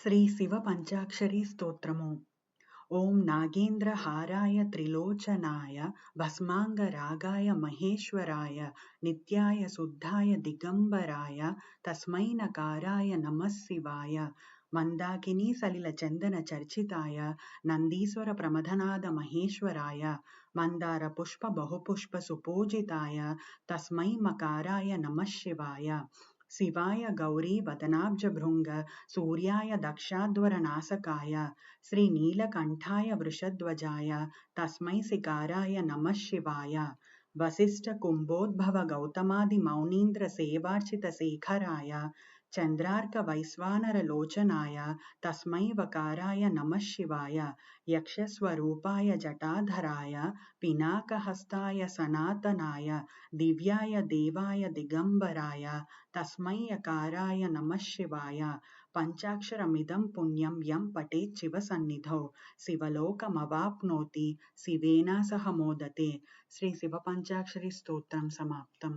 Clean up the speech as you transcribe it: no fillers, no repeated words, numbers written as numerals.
శ్రీ శివ పంచాక్షరీ స్తోత్రము. ఓం నాగేంద్రహారాయ త్రిలోచనాయ భస్మాంగరాగాయ మహేశ్వరాయ నిత్యాయ శుద్ధాయ దిగంబరాయ తస్మై నకారాయ నమః శివాయ. మందాకినీ సలిల చందన చర్చితాయ నందీశ్వర ప్రమథనాద మహేశ్వరాయ మందార పుష్ప బహుపుష్ప సుపూజితాయ తస్మై మకారాయ నమః శివాయ. శివాయ గౌరీ వదనాబ్జ భృంగ సూర్యాయ దక్షాధ్వర నాసకాయ శ్రీ నీలకంఠాయ వృషధ్వజాయ తస్మై సికారాయ నమః శివాయ. వసిష్ఠ కుంభోద్భవ గౌతమాది మౌనీంద్ర సేవార్చిత శేఖరాయ చంద్రార్క వైశ్వానర లోచనాయ తస్మై వకారాయ నమః శివాయ. యక్షస్వరూపాయ జటాధరాయ పినాకహస్తాయ సనాతనాయ దివ్యాయ దేవాయ దిగంబరాయ తస్మై యకారాయ నమః శివాయ. పంచాక్షరమిదం పుణ్యం యం పఠేత్ శివ సన్నిధౌ శివలోకమవాప్నోతి శివేనా సహ మోదతే. శ్రీ శివ పంచాక్షరి స్తోత్రం సమాప్తం.